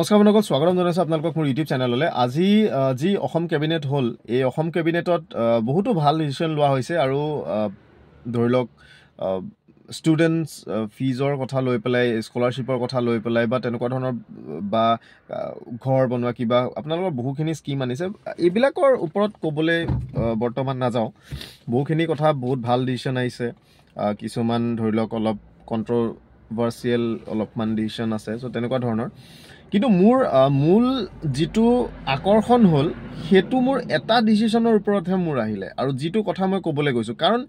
নমস্কাৰ বন্ধুসকল, স্বাগতম জনাইছোঁ আপোনালোকক মোৰ ইউটিউব চেনেললৈ। আজি যি অসম কেবিনেট হ'ল, এই অসম কেবিনেটত বহুতো ভাল ডিচিশ্যন লোৱা হৈছে আৰু ধৰি লওক ষ্টুডেণ্টছ ফিজৰ কথা লৈ পেলাই, স্কলাৰশ্বিপৰ কথা লৈ পেলাই বা তেনেকুৱা ধৰণৰ বা ঘৰ বনোৱা কিবা আপোনালোকৰ বহুখিনি স্কীম আনিছে। এইবিলাকৰ ওপৰত ক'বলৈ বৰ্তমান নাযাওঁ। বহুখিনি কথা বহুত ভাল ডিচিশ্যন আহিছে, কিছুমান ধৰি লওক অলপ কণ্ট্ৰভাৰ্চিয়েল অলপমান ডিচিশ্যন আছে, চ' তেনেকুৱা ধৰণৰ। কিন্তু মোৰ মূল যিটো আকৰ্ষণ হ'ল সেইটো মোৰ এটা ডিচিশ্যনৰ ওপৰতহে মোৰ আহিলে, আৰু যিটো কথা মই ক'বলৈ গৈছোঁ। কাৰণ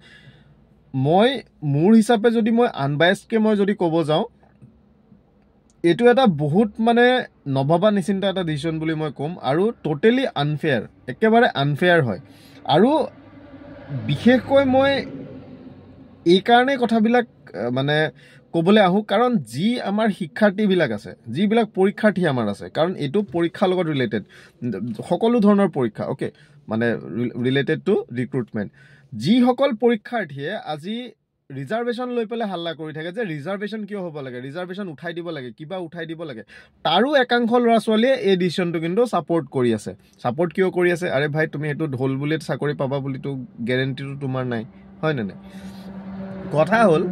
মোৰ হিচাপে যদি মই আনবায়াছকৈ মই যদি ক'ব যাওঁ, এইটো এটা বহুত নভবা নিচিন্তা এটা ডিচিশ্যন বুলি মই ক'ম, আৰু টোটেলি আনফেয়াৰ, একেবাৰে আনফেয়াৰ হয়। আৰু বিশেষকৈ মই এইকাৰণেই কথাবিলাক ক'বলৈ আহোঁ, কাৰণ যি আমাৰ শিক্ষাৰ্থীবিলাক আছে, যিবিলাক পৰীক্ষাৰ্থী আমাৰ আছে, কাৰণ এইটো পৰীক্ষাৰ লগত ৰিলেটেড, সকলো ধৰণৰ পৰীক্ষা, অ'কে, ৰিলেটেড টু ৰিক্ৰুটমেণ্ট। যিসকল পৰীক্ষাৰ্থীয়ে আজি ৰিজাৰ্ভেশ্যন লৈ পেলাই হাল্লা কৰি থাকে যে ৰিজাৰ্ভেশ্যন কিয় হ'ব লাগে, ৰিজাৰ্ভেশ্যন উঠাই দিব লাগে, কিবা উঠাই দিব লাগে, তাৰো একাংশ ল'ৰা ছোৱালীয়ে এই ডিচিশ্যনটো কিন্তু ছাপোৰ্ট কৰি আছে। ছাপোৰ্ট কিয় কৰি আছে? আৰে ভাই, তুমি সেইটো ঢোল বুলি চাকৰি পাবা বুলিতো গেৰেণ্টিটো তোমাৰ নাই, হয় নে নাই? কথা হ'ল,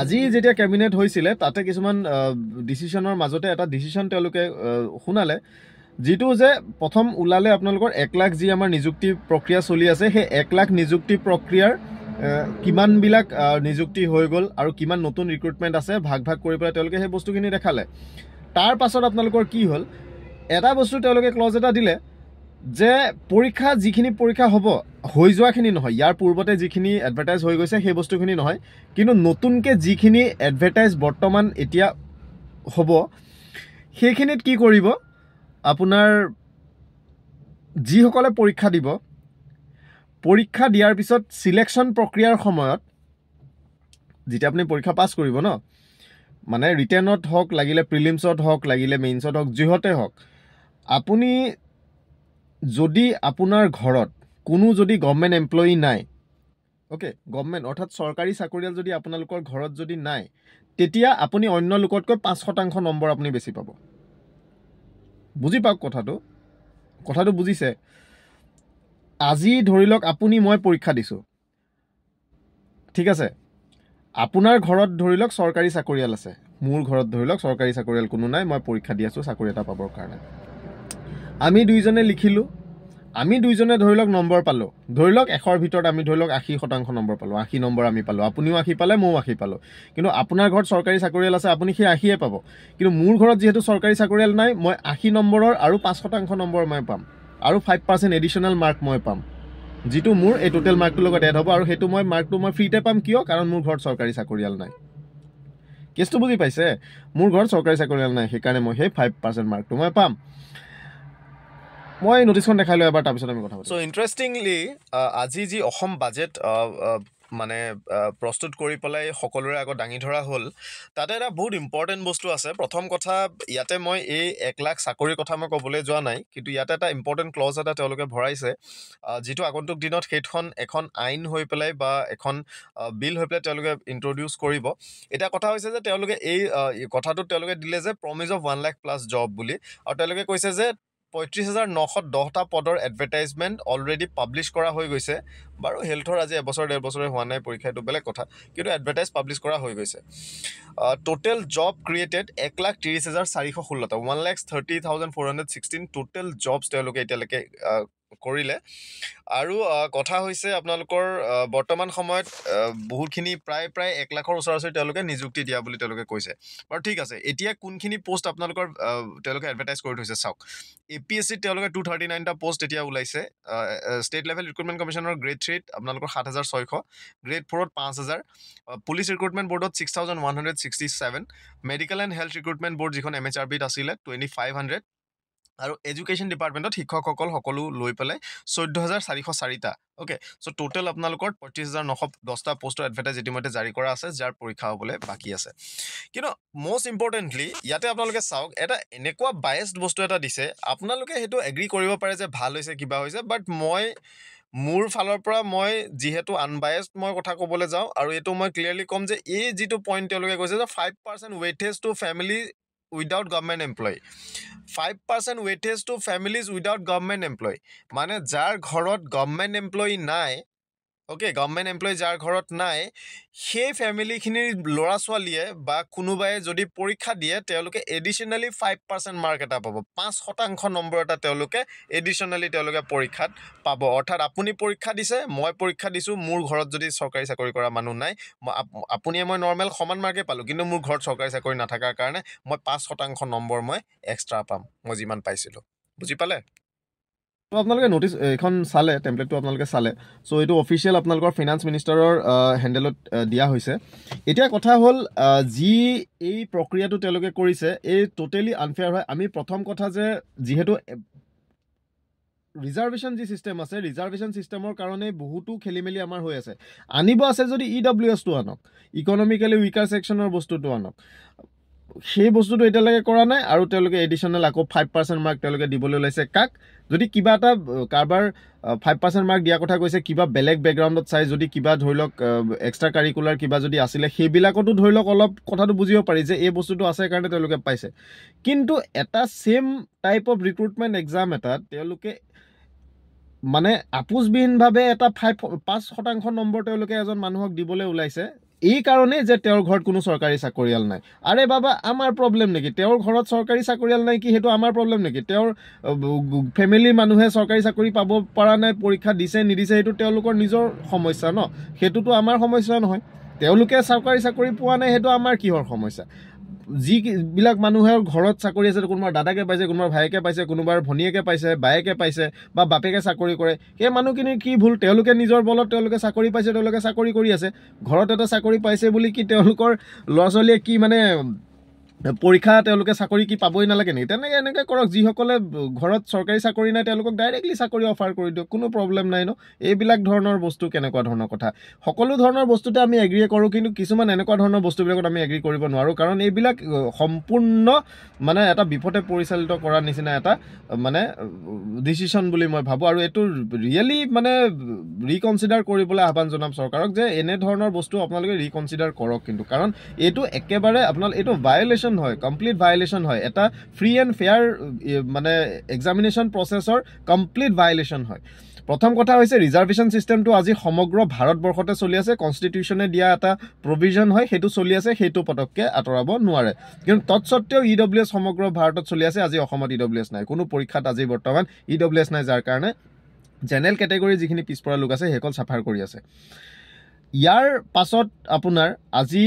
আজি যেতিয়া কেবিনেট হৈছিলে, তাতে কিছুমান ডিচিশ্যনৰ মাজতে এটা ডিচিশ্যন তেওঁলোকে শুনালে, যিটো যে প্ৰথম ওলালে আপোনালোকৰ 1 লাখ যি আমাৰ নিযুক্তি প্ৰক্ৰিয়া চলি আছে, সেই 1 লাখ নিযুক্তি প্ৰক্ৰিয়াৰ কিমানবিলাক নিযুক্তি হৈ গ'ল আৰু কিমান নতুন ৰিক্ৰুটমেণ্ট আছে ভাগ ভাগ কৰি পেলাই তেওঁলোকে সেই বস্তুখিনি দেখালে। তাৰ পাছত আপোনালোকৰ কি হ'ল, এটা বস্তু তেওঁলোকে ক্লজ এটা দিলে যে যিখিনি পৰীক্ষা হ'ব, হৈ যোৱাখিনি নহয়, ইয়াৰ পূৰ্বতে যিখিনি এডভাৰটাইজ হৈ গৈছে সেই বস্তুখিনি নহয়, কিন্তু নতুনকৈ যিখিনি এডভাৰটাইজ বৰ্তমান এতিয়া হ'ব, সেইখিনিত কি কৰিব, আপোনাৰ যিসকলে পৰীক্ষা দিব, পৰীক্ষা দিয়াৰ পিছত ছিলেকশ্যন প্ৰক্ৰিয়াৰ সময়ত, যেতিয়া আপুনি পৰীক্ষা পাছ কৰিব ন, ৰিটেনত হওক, লাগিলে প্ৰিলিমছত হওক, লাগিলে মেইনছত হওক, যিহতে হওক, আপুনি যদি আপোনাৰ ঘৰত কোনো যদি গভৰ্ণমেণ্ট এমপ্লয়ী নাই, অ'কে, গভৰ্ণমেণ্ট অৰ্থাৎ চৰকাৰী চাকৰিয়াল যদি আপোনালোকৰ ঘৰত যদি নাই, তেতিয়া আপুনি অন্য লোকতকৈ 5% নম্বৰ আপুনি বেছি পাব। বুজি পাওক কথাটো বুজিছে? আজি ধৰি লওক মই পৰীক্ষা দিছোঁ, ঠিক আছে, আপোনাৰ ঘৰত ধৰি লওক চৰকাৰী চাকৰিয়াল আছে, মোৰ ঘৰত ধৰি লওক চৰকাৰী চাকৰিয়াল কোনো নাই, মই পৰীক্ষা দি আছোঁ চাকৰি এটা পাবৰ কাৰণে। আমি দুইজনে লিখিলোঁ, আমি দুইজনে ধৰি লওক নম্বৰ পালোঁ, ধৰি লওক 100ৰ ভিতৰত আমি ধৰি লওক 80% নম্বৰ পালোঁ, 80 নম্বৰ আমি পালোঁ, আপুনিও 80 পালে, ময়ো 80 পালোঁ। কিন্তু আপোনাৰ ঘৰত চৰকাৰী চাকৰিয়াল আছে, আপুনি সেই 80য়ে পাব। কিন্তু মোৰ ঘৰত যিহেতু চৰকাৰী চাকৰিয়াল নাই, মই 80 নম্বৰৰ আৰু 5% নম্বৰ মই পাম, আৰু 5% এডিশ্যনেল মাৰ্ক মই পাম, যিটো মোৰ এই টোটেল মাৰ্কটোৰ লগত এড হ'ব, আৰু সেইটো মাৰ্কটো মই ফ্ৰীতে পাম। কিয়? কাৰণ মোৰ ঘৰত চৰকাৰী চাকৰিয়াল নাই। কেছটো বুজি পাইছে? মোৰ ঘৰত চৰকাৰী চাকৰিয়াল নাই, সেইকাৰণে মই সেই 5% মাৰ্কটো মই পাম। মই নটিচখন দেখাই লওঁ এবাৰ, তাৰপিছত আমি কথা পাতিম। চ' ইণ্টাৰেষ্টিংলি আজি যি অসম বাজেট প্ৰস্তুত কৰি পেলাই সকলোৰে আগত দাঙি ধৰা হ'ল, তাতে এটা বহুত ইম্পৰ্টেণ্ট বস্তু আছে। প্ৰথম কথা, ইয়াতে মই এই 1 লাখ চাকৰিৰ কথা মই ক'বলৈ যোৱা নাই, কিন্তু ইয়াতে এটা ইম্পৰ্টেণ্ট ক্লজ এটা তেওঁলোকে ভৰাইছে, যিটো আগন্তুক দিনত সেইখন এখন আইন হৈ পেলাই বা এখন বিল হৈ পেলাই তেওঁলোকে ইণ্ট্ৰডিউচ কৰিব। এতিয়া কথা হৈছে যে তেওঁলোকে এই কথাটোত তেওঁলোকে দিলে যে Promise of 1 lakh plus job বুলি, আৰু তেওঁলোকে কৈছে যে 35,910টা পদৰ এডভাৰটাইজমেণ্ট অলৰেডি পাব্লিছ কৰা হৈ গৈছে। বাৰু হেল্থৰ আজি এবছৰ 1.5 বছৰে হোৱা নাই, পৰীক্ষা এইটো বেলেগ কথা, কিন্তু এডভাৰটাইজ পাব্লিছ কৰা হৈ গৈছে। টোটেল জব ক্ৰিয়েটেড 1,30,416টা, 1,30,416 টোটেল জবছ তেওঁলোকে এতিয়ালৈকে কৰিলে। আৰু কথা হৈছে আপোনালোকৰ বৰ্তমান সময়ত বহুতখিনি প্ৰায় 1 লাখৰ ওচৰা-ওচৰি তেওঁলোকে নিযুক্তি দিয়া বুলি তেওঁলোকে কৈছে। বাৰু ঠিক আছে, এতিয়া কোনখিনি পোষ্ট আপোনালোকৰ তেওঁলোকে এডভাৰটাইজ কৰি থৈছে চাওক। APSCত তেওঁলোকে 239টা পোষ্ট এতিয়া ওলাইছে। ষ্টেট লেভেল ৰিক্ৰুটমেণ্ট কমিশ্যনৰ গ্ৰেড 3ত আপোনালোকৰ 7,600, গ্ৰেড 4ত 5,000, পুলিচ ৰিক্ৰুটমেণ্ট বৰ্ডত 6,167, medical and health recruitment board যিখন MHRBত আছিলে 2,500, আৰু এডুকেশ্যন ডিপাৰ্টমেণ্টত শিক্ষকসকল সকলো লৈ পেলাই 14,404টা। অ'কে, চ' টোটেল আপোনালোকৰ 35,910টা পোষ্টৰ এডভাৰটাইজ ইতিমধ্যে জাৰি কৰা আছে, যাৰ পৰীক্ষা হ'বলৈ বাকী আছে। কিন্তু মষ্ট ইম্পৰ্টেণ্টলি ইয়াতে আপোনালোকে চাওক, এটা এনেকুৱা বায়েছড বস্তু এটা দিছে, আপোনালোকে সেইটো এগ্ৰী কৰিব পাৰে যে ভাল হৈছে, কিবা হৈছে, বাট মোৰ ফালৰ পৰা মই যিহেতু আনবায়েছড মই কথা ক'বলৈ যাওঁ, আৰু এইটো মই ক্লিয়াৰলি ক'ম যে এই যিটো পইণ্ট তেওঁলোকে কৈছে যে 5% weightage to family without government employee, 5% weightage to families without government employee, মানে যাৰ ঘৰত গভৰ্ণমেণ্ট এমপ্লয়ী নাই, অ'কে, গভৰ্ণমেণ্ট এমপ্লয়ী যাৰ ঘৰত নাই, সেই ফেমিলিখিনিৰ ল'ৰা ছোৱালীয়ে বা কোনোবাই যদি পৰীক্ষা দিয়ে, তেওঁলোকে এডিশ্যনেলি 5% মাৰ্ক এটা পাব, 5% নম্বৰ এটা তেওঁলোকে এডিশ্যনেলি তেওঁলোকে পৰীক্ষাত পাব। অৰ্থাৎ আপুনি পৰীক্ষা দিছে, মই পৰীক্ষা দিছোঁ, মোৰ ঘৰত যদি চৰকাৰী চাকৰি কৰা মানুহ নাই, আপুনিয়ে মই নৰ্মেল সমান মাৰ্কেই পালোঁ, কিন্তু মোৰ ঘৰত চৰকাৰী চাকৰি নাথাকাৰ কাৰণে মই 5% নম্বৰ মই এক্সট্ৰা পাম, মই যিমান পাইছিলোঁ। বুজি পালে? তো আপোনালোকে ন'টিচ এইখন চালে, টেমপ্লেটটো আপোনালোকে চালে। চ' এইটো অফিচিয়েল আপোনালোকৰ ফিনান্স মিনিষ্টাৰৰ হেণ্ডেলত দিয়া হৈছে। এতিয়া কথা হ'ল, যি এই প্ৰক্ৰিয়াটো তেওঁলোকে কৰিছে, এই টোটেলি আনফেয়াৰ হয়। আমি প্ৰথম কথা যে যিহেতু ৰিজাৰ্ভেশ্যন যি ছিষ্টেম আছে, ৰিজাৰ্ভেশ্যন ছিষ্টেমৰ কাৰণে বহুতো খেলি মেলি আমাৰ হৈ আছে। আনিব আছে যদি EWSটো আনক, ইকনমিকেলি উইকাৰ ছেকশ্যনৰ বস্তুটো আনক। সেই বস্তুটো এতিয়ালৈকে কৰা নাই, আৰু তেওঁলোকে এডিশ্যনেল আকৌ 5% মাৰ্ক তেওঁলোকে দিবলৈ ওলাইছে। কাক? যদি কিবা এটা কাৰোবাৰ 5% মাৰ্ক দিয়াৰ কথা কৈছে, কিবা বেলেগ বেকগ্ৰাউণ্ডত চাই, যদি কিবা ধৰি লওক এক্সট্ৰা কাৰিকুলাৰ কিবা যদি আছিলে, সেইবিলাকতো ধৰি লওক অলপ কথাটো বুজিব পাৰি যে এই বস্তুটো আছে কাৰণে তেওঁলোকে পাইছে। কিন্তু এটা same type of recruitment exam এটাত তেওঁলোকে মানে আপোচবিহীনভাৱে এটা 5% নম্বৰ তেওঁলোকে এজন মানুহক দিবলৈ ওলাইছে, এই কাৰণেই যে তেওঁৰ ঘৰত কোনো চৰকাৰী চাকৰিয়াল নাই। আৰে বাবা, আমাৰ প্ৰব্লেম নেকি? তেওঁৰ ঘৰত চৰকাৰী চাকৰিয়াল নাই কি সেইটো আমাৰ প্ৰব্লেম নেকি? তেওঁৰ ফেমিলিৰ মানুহে চৰকাৰী চাকৰি পাব পৰা নাই, পৰীক্ষা দিছে নিদিছে, সেইটো তেওঁলোকৰ নিজৰ সমস্যা ন, সেইটোতো আমাৰ সমস্যা নহয়। তেওঁলোকে চৰকাৰী চাকৰি পোৱা নাই, সেইটো আমাৰ কিহৰ সমস্যা? যিবিলাক মানুহৰ ঘৰত চাকৰি আছে, কোনোবাৰ দাদাকে পাইছে, কোনোবাৰ ভায়েকে পাইছে, কোনোবাৰ ভনীয়েকে পাইছে, বায়েকে পাইছে, বা বাপেকে চাকৰি কৰে, সেই মানুহখিনিৰ কি ভুল? তেওঁলোকে নিজৰ বলত তেওঁলোকে চাকৰি পাইছে, তেওঁলোকে চাকৰি কৰি আছে। ঘৰত এটা চাকৰি পাইছে বুলি কি তেওঁলোকৰ ল'ৰা ছোৱালীয়ে কি মানে পৰীক্ষা তেওঁলোকে চাকৰি কি পাবই নালাগে নেকি? তেনেকৈ এনেকৈ কৰক। যিসকলে ঘৰত চৰকাৰী চাকৰি নাই, তেওঁলোকক ডাইৰেক্টলি চাকৰি অফাৰ কৰি দিয়ক, কোনো প্ৰব্লেম নাই ন। এইবিলাক ধৰণৰ বস্তু কেনেকুৱা ধৰণৰ কথা? সকলো ধৰণৰ বস্তুতে আমি এগ্ৰী কৰোঁ, কিন্তু কিছুমান এনেকুৱা ধৰণৰ বস্তুবিলাকত আমি এগ্ৰী কৰিব নোৱাৰোঁ, কাৰণ এইবিলাক সম্পূৰ্ণ মানে এটা বিপথে পৰিচালিত কৰাৰ নিচিনা এটা মানে ডিচিশ্যন বুলি মই ভাবোঁ। আৰু এইটো ৰিয়েলি মানে ৰিকনচিডাৰ কৰিবলৈ আহ্বান জনাম চৰকাৰক, যে এনেধৰণৰ বস্তু আপোনালোকে ৰিকনচিডাৰ কৰক। কিন্তু কাৰণ এইটো একেবাৰে এইটো ভায়লেশ্যন হয়, কমপ্লিট ভায়লেশ্যন হয়, এটা ফ্ৰী এণ্ড ফেয়াৰ মানে এক্সামিনেশ্যন প্ৰচেছৰ কমপ্লিট ভায়লেশ্যন হয়। প্ৰথম কথা হৈছে, ৰিজাৰ্ভেশ্যন ছিষ্টেমটো আজি সমগ্ৰ ভাৰতবৰ্ষতে চলি আছে, কনষ্টিটিউশ্যনে দিয়া এটা প্ৰভিজন হয়, সেইটো চলি আছে, সেইটো পটককৈ আঁতৰাব নোৱাৰে। কিন্তু তৎসত্বেও EWS সমগ্ৰ ভাৰতত চলি আছে, আজি অসমত EWS নাই। কোনো পৰীক্ষাত আজি বৰ্তমান EWS নাই, যাৰ কাৰণে জেনেৰেল কেটেগৰী যিখিনি পিছপৰা লোক আছে সেইসকল চাফাৰ কৰি আছে। ইয়াৰ পাছত আপোনাৰ আজি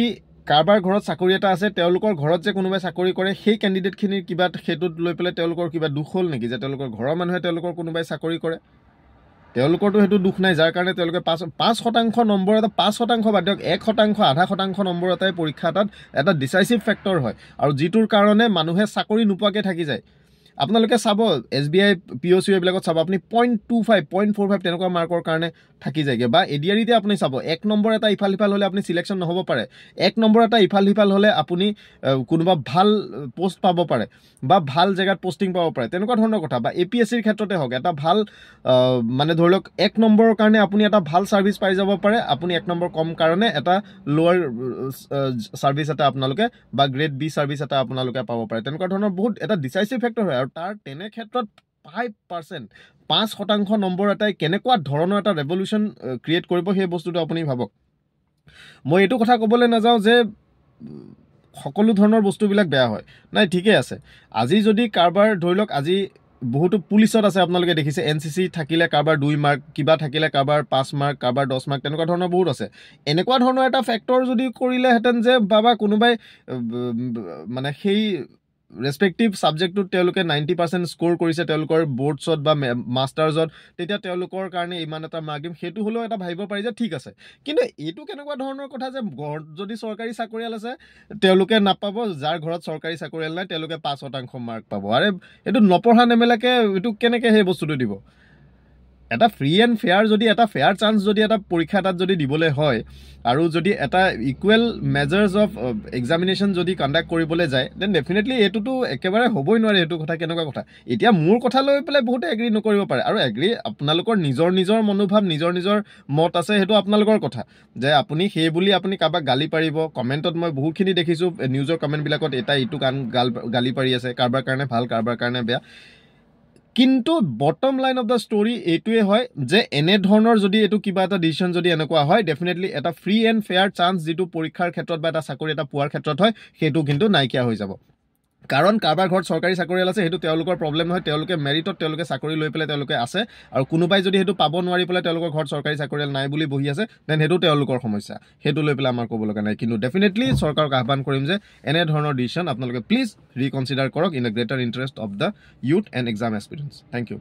কাৰোবাৰ ঘৰত চাকৰি এটা আছে, তেওঁলোকৰ ঘৰত যে কোনোবাই চাকৰি কৰে, সেই কেণ্ডিডেটখিনিৰ কিবা সেইটোত লৈ পেলাই তেওঁলোকৰ কিবা দুখ হ'ল নেকি, যে তেওঁলোকৰ ঘৰৰ মানুহে তেওঁলোকৰ কোনোবাই চাকৰি কৰে? তেওঁলোকৰতো সেইটো দুখ নাই, যাৰ কাৰণে তেওঁলোকে 5% নম্বৰ এটা, 5% বাদ দিয়ক, 1%, 0.5% নম্বৰ এটাই পৰীক্ষা এটাত এটা ডিচাইচিভ ফেক্টৰ হয়, আৰু যিটোৰ কাৰণে মানুহে চাকৰি নোপোৱাকৈ থাকি যায়। আপোনালোকে চাব, SBI POC এইবিলাকত চাব, আপুনি 0.25, 0.45 তেনেকুৱা মাৰ্কৰ কাৰণে থাকি যায়গৈ। বা ADREতে আপুনি চাব, 1 নম্বৰ এটা ইফাল সিফাল হ'লে আপুনি চিলেকশ্যন নহ'ব পাৰে, 1 নম্বৰ এটা ইফাল সিফাল হ'লে আপুনি কোনোবা ভাল পোষ্ট পাব পাৰে, বা ভাল জেগাত পষ্টিং পাব পাৰে, তেনেকুৱা ধৰণৰ কথা। বা APSCৰ ক্ষেত্ৰতে হওক, এটা ভাল মানে ধৰি লওক 1 নম্বৰৰ কাৰণে আপুনি এটা ভাল ছাৰ্ভিচ পাই যাব পাৰে, আপুনি 1 নম্বৰ কম কাৰণে এটা লোৱাৰ ছাৰ্ভিচ এটা আপোনালোকে বা গ্ৰেড B ছাৰ্ভিচ এটা আপোনালোকে পাব পাৰে। তেনেকুৱা ধৰণৰ বহুত এটা ডিচাইচিভ ফেক্টৰ হয়। আৰু তাৰ তেনে ক্ষেত্ৰত 5% নম্বৰ এটাই কেনেকুৱা ধৰণৰ এটা ৰেভলিউশ্যন ক্ৰিয়েট কৰিব, সেই বস্তুটো আপুনি ভাবক। মই এইটো কথা ক'বলৈ নাযাওঁ যে সকলো ধৰণৰ বস্তুবিলাক বেয়া হয়, নাই, ঠিকেই আছে। আজি যদি কাৰোবাৰ ধৰি লওক, আজি বহুতো পুলিচত আছে, আপোনালোকে দেখিছে, NCC থাকিলে কাৰোবাৰ 2 মাৰ্ক, কিবা থাকিলে কাৰোবাৰ 5 মাৰ্ক, কাৰোবাৰ 10 মাৰ্ক, তেনেকুৱা ধৰণৰ বহুত আছে। এনেকুৱা ধৰণৰ এটা ফেক্টৰ যদি কৰিলেহেঁতেন যে বাবা কোনোবাই মানে সেই ৰেচপেক্টিভ ছাবজেক্টটোত তেওঁলোকে 90% স্ক'ৰ কৰিছে তেওঁলোকৰ বৰ্ডছত বা মাষ্টাৰ্ছত, তেতিয়া তেওঁলোকৰ কাৰণে ইমান এটা মাৰ্ক দিম, সেইটো হ'লেও এটা ভাবিব পাৰি যে ঠিক আছে। কিন্তু এইটো কেনেকুৱা ধৰণৰ কথা যে ঘৰত যদি চৰকাৰী চাকৰিয়াল আছে তেওঁলোকে নাপাব, যাৰ ঘৰত চৰকাৰী চাকৰিয়াল নাই তেওঁলোকে 5% মাৰ্ক পাব? আৰে এইটো নপঢ়া নেমেলাকৈ এইটো কেনেকৈ সেই বস্তুটো দিব? এটা ফ্ৰী এণ্ড ফেয়াৰ যদি এটা ফেয়াৰ চান্স যদি এটা পৰীক্ষা এটাত যদি দিবলৈ হয় আৰু যদি এটা ইকুৱেল মেজাৰ্ছ অফ এক্সামিনেশ্যন যদি কণ্ডাক্ট কৰিবলৈ যায় দেন ডেফিনেটলি এইটোতো একেবাৰে হ'বই নোৱাৰে। এইটো কথা কেনেকুৱা কথা। এতিয়া মোৰ কথা লৈ পেলাই বহুতে এগ্ৰী নকৰিব পাৰে, আৰু এগ্ৰী আপোনালোকৰ নিজৰ নিজৰ মনোভাৱ নিজৰ নিজৰ মত আছে, সেইটো আপোনালোকৰ কথা। যে আপুনি সেই বুলি আপুনি কাৰোবাক গালি পাৰিব। কমেণ্টত মই বহুতখিনি দেখিছোঁ নিউজৰ কমেণ্টবিলাকত এটা ইটো গালি পাৰি আছে, কাৰোবাৰ কাৰণে ভাল কাৰোবাৰ কাৰণে বেয়া। কিন্তু bottom line of the story এইটোৱে হয় যে এনেধৰণৰ যদি এইটো কিবা এটা ডিচিশ্যন যদি এনেকুৱা হয় ডেফিনেটলি এটা ফ্ৰী এণ্ড ফেয়াৰ চান্স যিটো পৰীক্ষাৰ ক্ষেত্ৰত বা এটা চাকৰি এটা পোৱাৰ ক্ষেত্ৰত হয় সেইটো কিন্তু নাইকিয়া হৈ যাব। কাৰণ কাৰোবাৰ ঘৰত চৰকাৰী চাকৰিয়াল আছে সেইটো তেওঁলোকৰ প্ৰব্লেম নহয়, তেওঁলোকে মেৰিটত তেওঁলোকে চাকৰি লৈ পেলাই তেওঁলোকে আছে, আৰু কোনোবাই যদি সেইটো পাব নোৱাৰি পেলাই তেওঁলোকৰ ঘৰত চৰকাৰী চাকৰিয়াল নাই বুলি বহি আছে দেন সেইটো তেওঁলোকৰ সমস্যা, সেইটো লৈ পেলাই আমাৰ ক'ব লগা নাই। কিন্তু ডেফিনেটলি চৰকাৰক আহ্বান কৰিম যে এনেধৰণৰ ডিচিশ্যন আপোনালোকে প্লিজ ৰিকনচিডাৰ কৰক in the greater interest of the youth and exam aspirants. Thank U.